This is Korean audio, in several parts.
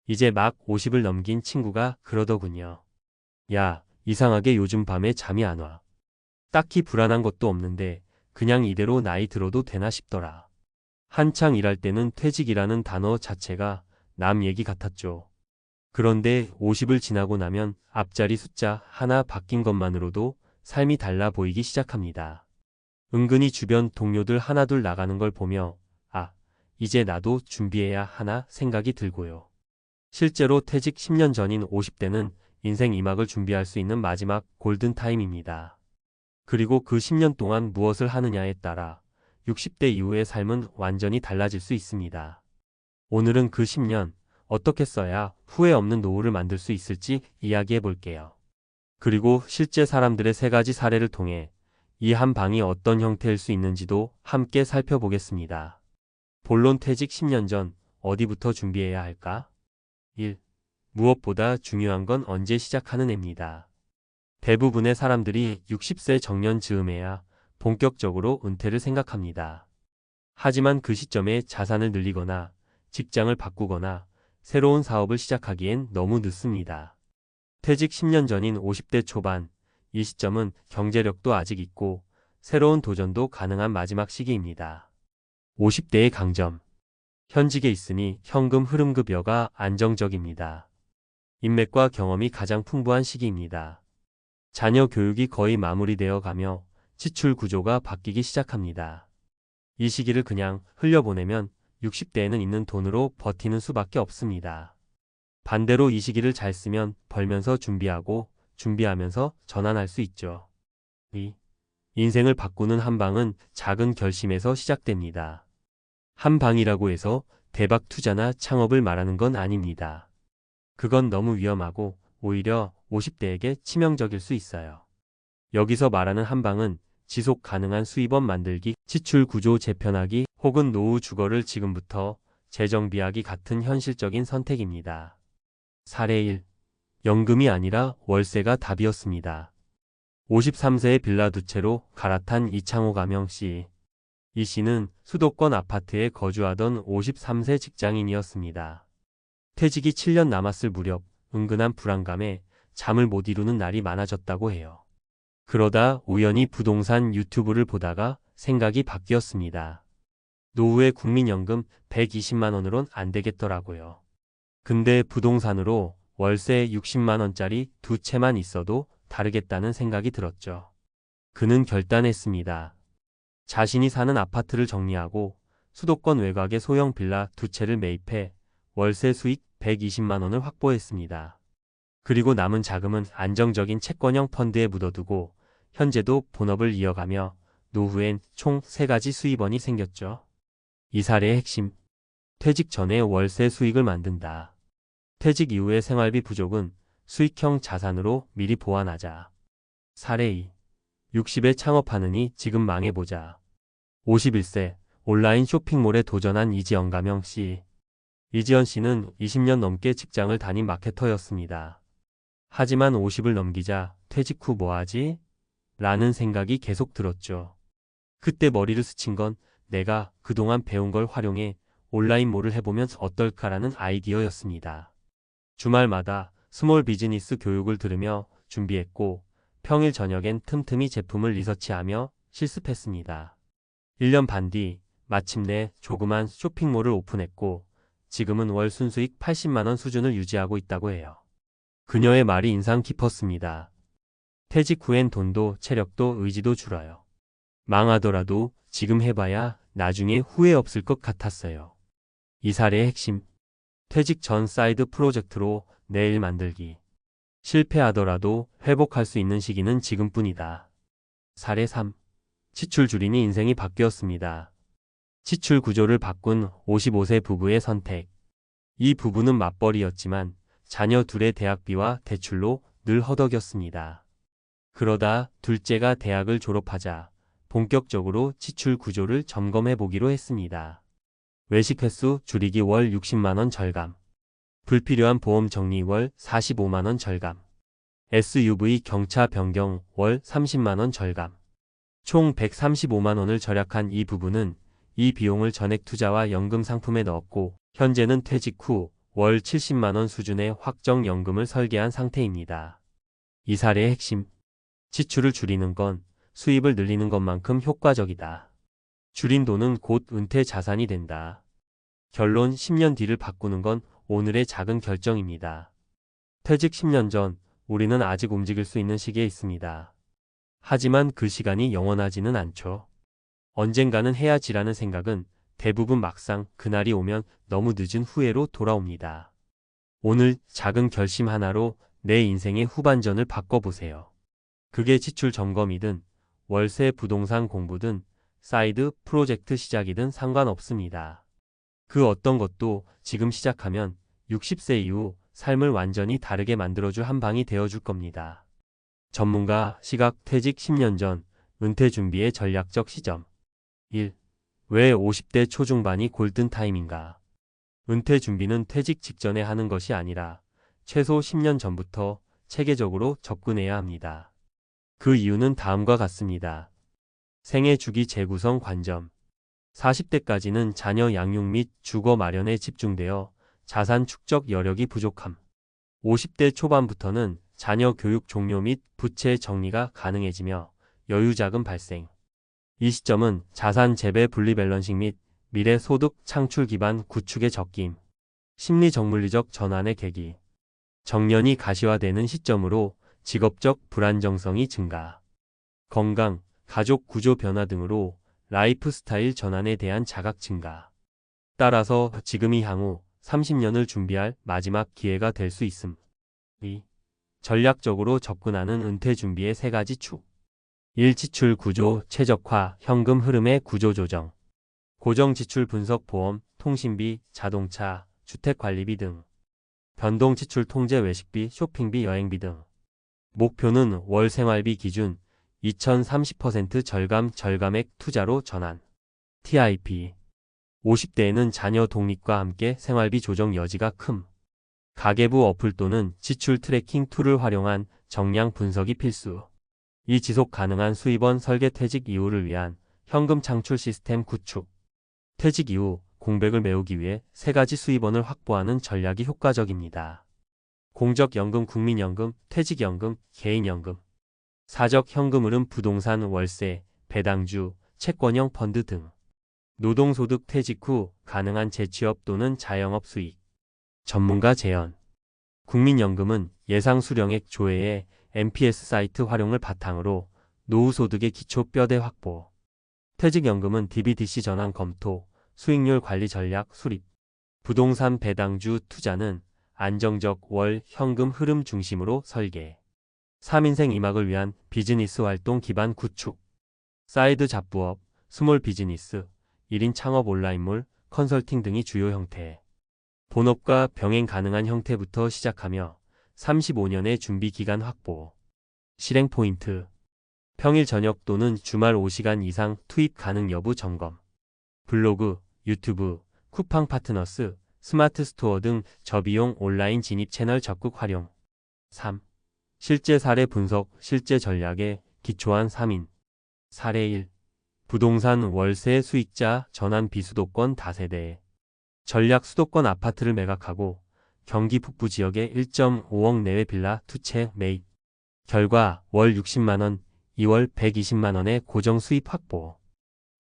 이제 막 50을 넘긴 친구가 그러더군요. 야, 이상하게 요즘 밤에 잠이 안 와. 딱히 불안한 것도 없는데 그냥 이대로 나이 들어도 되나 싶더라. 한창 일할 때는 퇴직이라는 단어 자체가 남 얘기 같았죠. 그런데 50을 지나고 나면 앞자리 숫자 하나 바뀐 것만으로도 삶이 달라 보이기 시작합니다. 은근히 주변 동료들 하나둘 나가는 걸 보며 아, 이제 나도 준비해야 하나 생각이 들고요. 실제로 퇴직 10년 전인 50대는 인생 2막을 준비할 수 있는 마지막 골든타임입니다. 그리고 그 10년 동안 무엇을 하느냐에 따라 60대 이후의 삶은 완전히 달라질 수 있습니다. 오늘은 그 10년 어떻게 써야 후회 없는 노후를 만들 수 있을지 이야기해 볼게요. 그리고 실제 사람들의 3가지 사례를 통해 이 한 방이 어떤 형태일 수 있는지도 함께 살펴보겠습니다. 본론 퇴직 10년 전 어디부터 준비해야 할까? 1. 무엇보다 중요한 건 언제 시작하는 애입니다. 대부분의 사람들이 60세 정년 즈음에야 본격적으로 은퇴를 생각합니다. 하지만 그 시점에 자산을 늘리거나 직장을 바꾸거나 새로운 사업을 시작하기엔 너무 늦습니다. 퇴직 10년 전인 50대 초반, 이 시점은 경제력도 아직 있고 새로운 도전도 가능한 마지막 시기입니다. 50대의 강점. 현직에 있으니 현금 흐름급여가 안정적입니다. 인맥과 경험이 가장 풍부한 시기입니다. 자녀 교육이 거의 마무리되어 가며 지출 구조가 바뀌기 시작합니다. 이 시기를 그냥 흘려보내면 60대에는 있는 돈으로 버티는 수밖에 없습니다. 반대로 이 시기를 잘 쓰면 벌면서 준비하고 준비하면서 전환할 수 있죠. 2. 인생을 바꾸는 한 방은 작은 결심에서 시작됩니다. 한 방이라고 해서 대박 투자나 창업을 말하는 건 아닙니다. 그건 너무 위험하고 오히려 50대에게 치명적일 수 있어요. 여기서 말하는 한 방은 지속 가능한 수입원 만들기, 지출 구조 재편하기 혹은 노후 주거를 지금부터 재정비하기 같은 현실적인 선택입니다. 사례 1. 연금이 아니라 월세가 답이었습니다. 53세의 빌라 2채로 갈아탄 이창호 가명 씨. 이 씨는 수도권 아파트에 거주하던 53세 직장인이었습니다. 퇴직이 7년 남았을 무렵 은근한 불안감에 잠을 못 이루는 날이 많아졌다고 해요. 그러다 우연히 부동산 유튜브를 보다가 생각이 바뀌었습니다. 노후에 국민연금 120만 원으론 안 되겠더라고요. 근데 부동산으로 월세 60만 원짜리 2채만 있어도 다르겠다는 생각이 들었죠. 그는 결단했습니다. 자신이 사는 아파트를 정리하고 수도권 외곽의 소형 빌라 2채를 매입해 월세 수익 120만 원을 확보했습니다. 그리고 남은 자금은 안정적인 채권형 펀드에 묻어두고 현재도 본업을 이어가며 노후엔 총 3가지 수입원이 생겼죠. 이 사례의 핵심. 퇴직 전에 월세 수익을 만든다. 퇴직 이후의 생활비 부족은 수익형 자산으로 미리 보완하자. 사례 2. 60에 창업하느니 지금 망해보자. 51세 온라인 쇼핑몰에 도전한 이지연 가명 씨. 이지연 씨는 20년 넘게 직장을 다닌 마케터였습니다. 하지만 50을 넘기자 퇴직 후 뭐하지? 라는 생각이 계속 들었죠. 그때 머리를 스친 건 내가 그동안 배운 걸 활용해 온라인몰을 해보면 어떨까라는 아이디어였습니다. 주말마다 스몰 비즈니스 교육을 들으며 준비했고 평일 저녁엔 틈틈이 제품을 리서치하며 실습했습니다. 1년 반 뒤 마침내 조그만 쇼핑몰을 오픈했고 지금은 월 순수익 80만 원 수준을 유지하고 있다고 해요. 그녀의 말이 인상 깊었습니다. 퇴직 후엔 돈도 체력도 의지도 줄어요. 망하더라도 지금 해봐야 나중에 후회 없을 것 같았어요. 이 사례의 핵심. 퇴직 전 사이드 프로젝트로 내일 만들기. 실패하더라도 회복할 수 있는 시기는 지금뿐이다. 사례 3. 지출 줄이니 인생이 바뀌었습니다. 지출 구조를 바꾼 55세 부부의 선택. 이 부부는 맞벌이였지만 자녀 둘의 대학비와 대출로 늘 허덕였습니다. 그러다 둘째가 대학을 졸업하자 본격적으로 지출 구조를 점검해 보기로 했습니다. 외식 횟수 줄이기 월 60만 원 절감. 불필요한 보험 정리 월 45만 원 절감. SUV 경차 변경 월 30만 원 절감. 총 135만 원을 절약한 이 부부는 이 비용을 전액 투자와 연금 상품에 넣었고 현재는 퇴직 후 월 70만 원 수준의 확정 연금을 설계한 상태입니다. 이 사례의 핵심. 지출을 줄이는 건 수입을 늘리는 것만큼 효과적이다. 줄인 돈은 곧 은퇴 자산이 된다. 결론 10년 뒤를 바꾸는 건 오늘의 작은 결정입니다. 퇴직 10년 전, 우리는 아직 움직일 수 있는 시기에 있습니다. 하지만 그 시간이 영원하지는 않죠. 언젠가는 해야지라는 생각은 대부분 막상 그날이 오면 너무 늦은 후회로 돌아옵니다. 오늘 작은 결심 하나로 내 인생의 후반전을 바꿔보세요. 그게 지출 점검이든 월세 부동산 공부든 사이드 프로젝트 시작이든 상관없습니다. 그 어떤 것도 지금 시작하면 60세 이후 삶을 완전히 다르게 만들어줄 한 방이 되어줄 겁니다. 전문가 시각 퇴직 10년 전 은퇴 준비의 전략적 시점. 1. 왜 50대 초중반이 골든타임인가? 은퇴 준비는 퇴직 직전에 하는 것이 아니라 최소 10년 전부터 체계적으로 접근해야 합니다. 그 이유는 다음과 같습니다. 생애 주기 재구성 관점. 40대까지는 자녀 양육 및 주거 마련에 집중되어 자산 축적 여력이 부족함. 50대 초반부터는 자녀 교육 종료 및 부채 정리가 가능해지며 여유 자금 발생. 이 시점은 자산 재배 분리 밸런싱 및 미래 소득 창출 기반 구축의 적김. 심리 정물리적 전환의 계기. 정년이 가시화되는 시점으로 직업적 불안정성이 증가. 건강, 가족 구조 변화 등으로 라이프 스타일 전환에 대한 자각 증가. 따라서 지금이 향후 30년을 준비할 마지막 기회가 될 수 있음. 2. 전략적으로 접근하는 은퇴 준비의 3가지 축. 1. 지출 구조 최적화, 현금 흐름의 구조 조정. 고정 지출 분석 보험, 통신비, 자동차, 주택관리비 등. 변동 지출 통제 외식비, 쇼핑비, 여행비 등. 목표는 월 생활비 기준 2030% 절감액 투자로 전환. TIP. 50대에는 자녀 독립과 함께 생활비 조정 여지가 큼. 가계부 어플 또는 지출 트래킹 툴을 활용한 정량 분석이 필수. 이 지속 가능한 수입원 설계 퇴직 이후를 위한 현금 창출 시스템 구축. 퇴직 이후 공백을 메우기 위해 3가지 수입원을 확보하는 전략이 효과적입니다. 공적연금, 국민연금, 퇴직연금, 개인연금. 사적 현금 흐름 부동산 월세, 배당주, 채권형 펀드 등. 노동소득 퇴직 후 가능한 재취업 또는 자영업 수익. 전문가 제언. 국민연금은 예상 수령액 조회에 NPS 사이트 활용을 바탕으로 노후소득의 기초 뼈대 확보. 퇴직연금은 DB/DC 전환 검토, 수익률 관리 전략 수립. 부동산 배당주 투자는 안정적 월 현금 흐름 중심으로 설계. 3인생 2막을 위한 비즈니스 활동 기반 구축. 사이드 잡부업, 스몰 비즈니스, 1인 창업 온라인몰, 컨설팅 등이 주요 형태. 본업과 병행 가능한 형태부터 시작하며 35년의 준비 기간 확보. 실행 포인트. 평일 저녁 또는 주말 5시간 이상 투입 가능 여부 점검. 블로그, 유튜브, 쿠팡 파트너스, 스마트 스토어 등 저비용 온라인 진입 채널 적극 활용. 3. 실제 사례 분석, 실제 전략에 기초한 3인. 사례 1. 부동산 월세 수익자 전환 비수도권 다세대. 전략 수도권 아파트를 매각하고 경기 북부 지역에 1.5억 내외 빌라 2채 매입. 결과 월 60만원, 2월 120만원의 고정 수입 확보.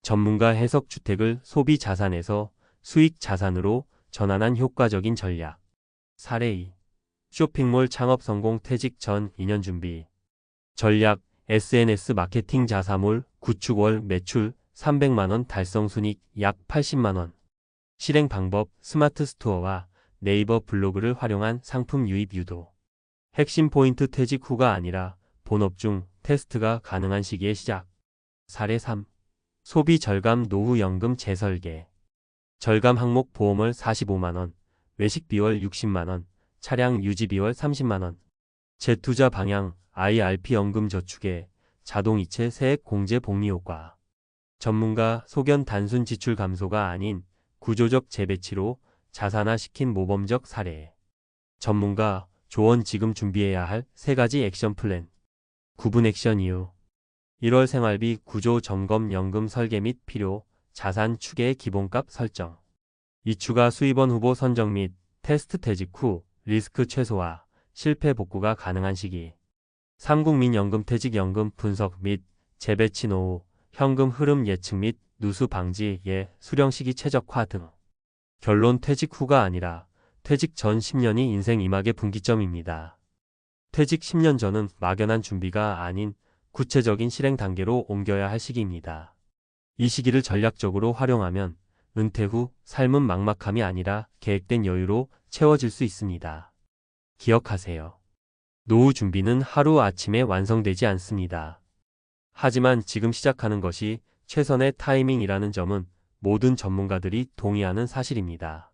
전문가 해석 주택을 소비 자산에서 수익 자산으로 전환한 효과적인 전략. 사례 2. 쇼핑몰 창업 성공 퇴직 전 2년 준비. 전략 SNS 마케팅 자사몰 구축 월 매출 300만원 달성 순익 약 80만원. 실행 방법 스마트 스토어와 네이버 블로그를 활용한 상품 유입 유도. 핵심 포인트 퇴직 후가 아니라 본업 중 테스트가 가능한 시기의 시작. 사례 3. 소비 절감 노후 연금 재설계. 절감 항목 보험월 45만원, 외식비월 60만원, 차량 유지비월 30만원. 재투자 방향 IRP 연금 저축에 자동이체 세액 공제 복리 효과. 전문가 소견 단순 지출 감소가 아닌 구조적 재배치로 자산화시킨 모범적 사례. 전문가 조언 지금 준비해야 할 3가지 액션 플랜. 구분 액션 이후 1월 생활비 구조 점검 연금 설계 및 필요 자산 추계의 기본값 설정. 2. 추가 수입원 후보 선정 및 테스트 퇴직 후 리스크 최소화, 실패 복구가 가능한 시기. 삼국민연금퇴직연금 분석 및 재배치 노후, 현금 흐름 예측 및 누수 방지, 수령 시기 최적화 등. 결론 퇴직 후가 아니라 퇴직 전 10년이 인생 이막의 분기점입니다. 퇴직 10년 전은 막연한 준비가 아닌 구체적인 실행 단계로 옮겨야 할 시기입니다. 이 시기를 전략적으로 활용하면 은퇴 후 삶은 막막함이 아니라 계획된 여유로 채워질 수 있습니다. 기억하세요. 노후 준비는 하루아침에 완성되지 않습니다. 하지만 지금 시작하는 것이 최선의 타이밍이라는 점은 모든 전문가들이 동의하는 사실입니다.